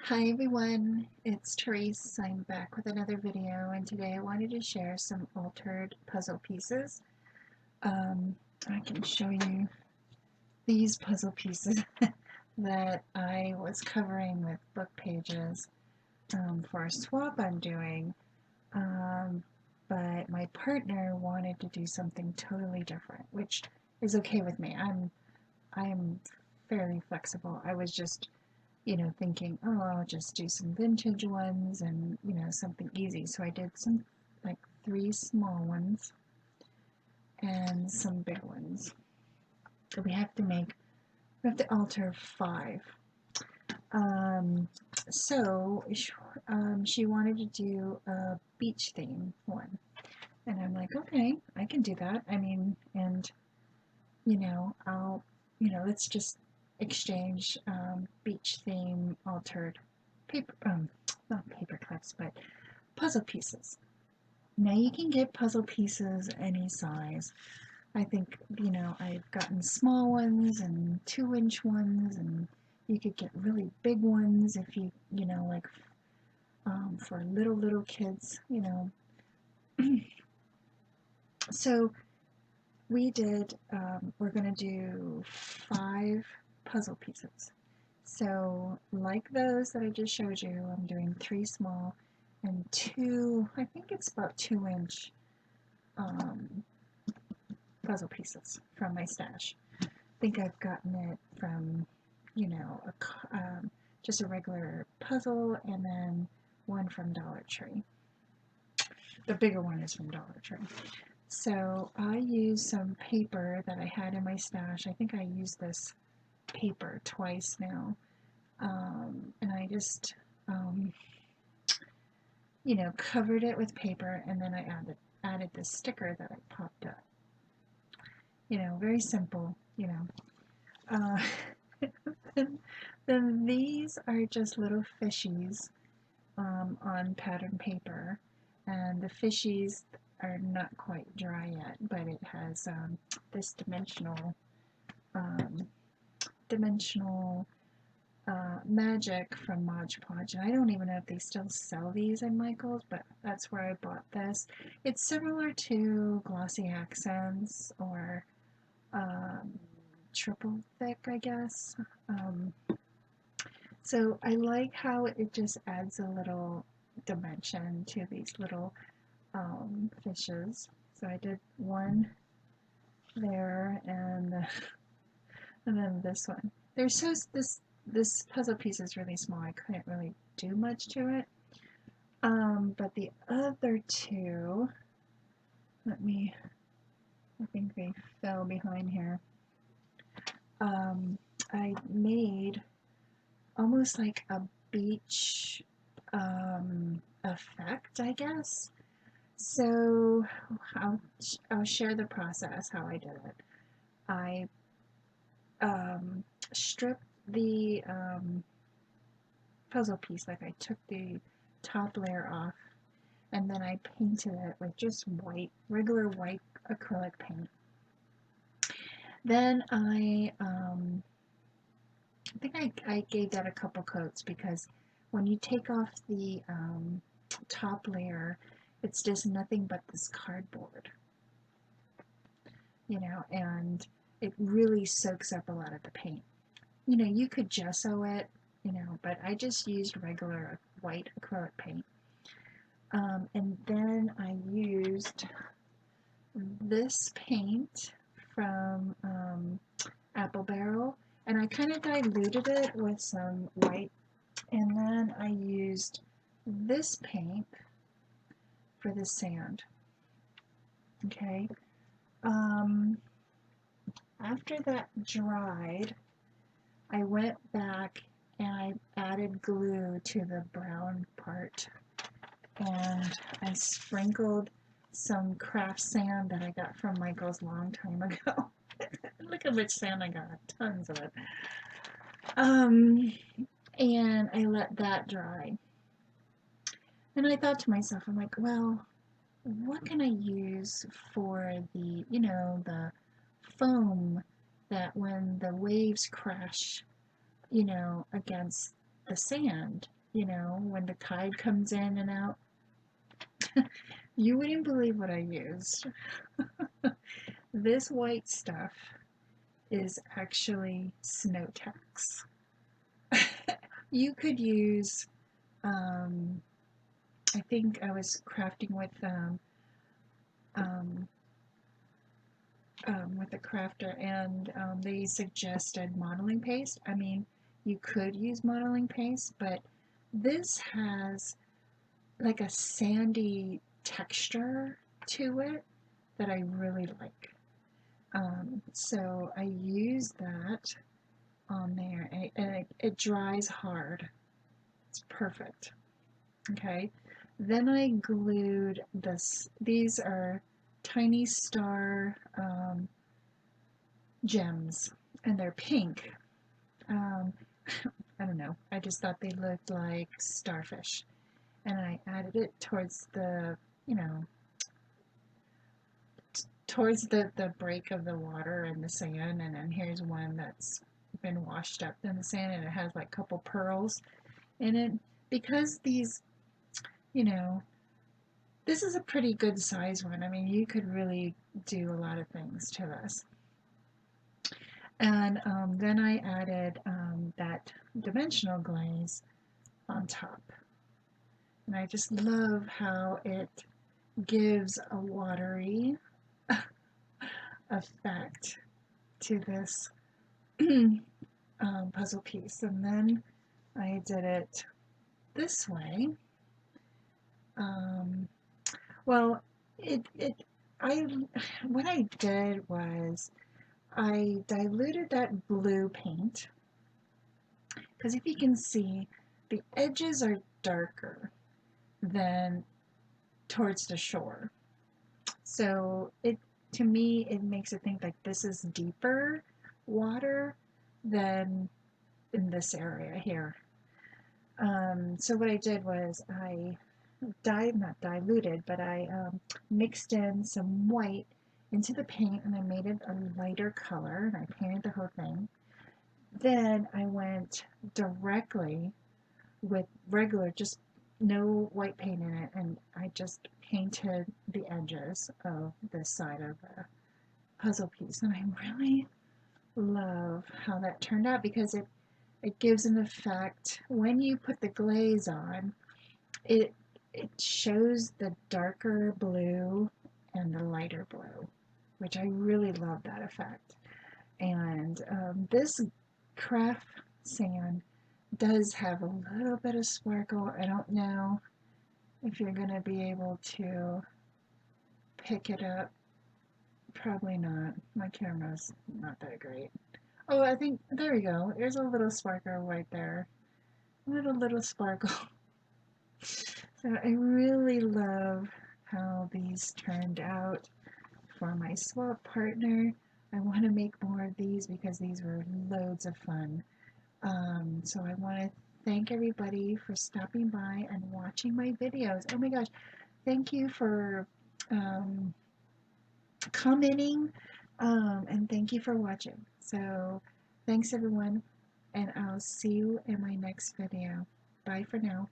Hi everyone, it's Tereese. I'm back with another video, and today I wanted to share some altered puzzle pieces. I can show you these puzzle pieces that I was covering with book pages for a swap I'm doing, um, but my partner wanted to do something totally different, which is okay with me. I'm fairly flexible. I was just thinking, oh, I'll just do some vintage ones and, something easy. So I did some like 3 small ones and some big ones. We have to alter 5. Um, so she wanted to do a beach theme one. And I'm like, okay, I can do that. I mean, and, I'll, let's just exchange beach theme altered paper, not paper clips, but puzzle pieces. Now you can get puzzle pieces any size. I think, I've gotten small ones and 2-inch ones, and you could get really big ones if like for little kids. So we're going to do 5 puzzle pieces. So, like those that I just showed you, I'm doing 3 small and 2, I think it's about 2-inch um, puzzle pieces from my stash. I think I've gotten it from, just a regular puzzle, and then one from Dollar Tree. The bigger one is from Dollar Tree. So I used some paper that I had in my stash. I think I used this paper twice now. And I just, um, covered it with paper, and then I added this sticker that I popped up. Very simple. Uh, then these are just little fishies on pattern paper, and the fishies are not quite dry yet, but it has this um, dimensional magic from Mod Podge, and I don't even know if they still sell these in Michael's, but that's where I bought this. It's similar to Glossy Accents or Triple Thick, I guess. So I like how it just adds a little dimension to these little fishes. So I did one there, and then this one. This puzzle piece is really small. I couldn't really do much to it. But the other two, I think they fell behind here. I made almost like a beach effect, I guess. So I'll share the process how I did it. I stripped the puzzle piece, like I took the top layer off, and then I painted it with just regular white acrylic paint. Then I think I gave that a couple coats, because when you take off the top layer, it's just nothing but this cardboard, and it really soaks up a lot of the paint. You could gesso it, but I just used regular white acrylic paint. And then I used this paint from Apple Barrel, and I kind of diluted it with some white, and then I used this paint for the sand. Okay. After that dried, I went back and I added glue to the brown part, and I sprinkled some craft sand that I got from Michael's a long time ago. Look how much sand I got, tons of it. And I let that dry. And I thought to myself, I'm like, well, what can I use for the foam that when the waves crash, against the sand, you know, when the tide comes in and out. You wouldn't believe what I used. This white stuff is actually snow tax. You could use, I think I was crafting um, with a crafter, and they suggested modeling paste. I mean, you could use modeling paste, but this has like a sandy texture to it that I really like. So I use that on there, and it dries hard. It's perfect. Okay. Then I glued this. These are tiny star gems, and they're pink. Um, I don't know. I just thought they looked like starfish, and I added it towards the, you know, towards the break of the water and the sand. And then here's one that's been washed up in the sand, and it has like a couple pearls in it. Because these, you know, this is a pretty good size one. I mean, you could really do a lot of things to this. And then I added that dimensional glaze on top. And I just love how it gives a watery effect to this puzzle piece. And then I did it this way. Well, I, what I did was I diluted that blue paint, because if you can see, the edges are darker than towards the shore. So to me, it makes it think like this is deeper water than in this area here. So what I did was I not diluted, but I mixed in some white into the paint, and I made it a lighter color, and I painted the whole thing. Then I went directly with regular, just no white paint in it, and I just painted the edges of this side of the puzzle piece. And I really love how that turned out, because it gives an effect when you put the glaze on. It shows the darker blue and the lighter blue, which I really love that effect. And this craft sand does have a little bit of sparkle. I don't know if you're going to be able to pick it up. Probably not. My camera's not that great. Oh, I think, there we go. There's a little sparkle right there. Little sparkle. So I really love how these turned out for my swap partner. I want to make more of these because these were loads of fun. So I want to thank everybody for stopping by and watching my videos. Oh my gosh, thank you for commenting, and thank you for watching. So thanks everyone, and I'll see you in my next video. Bye for now.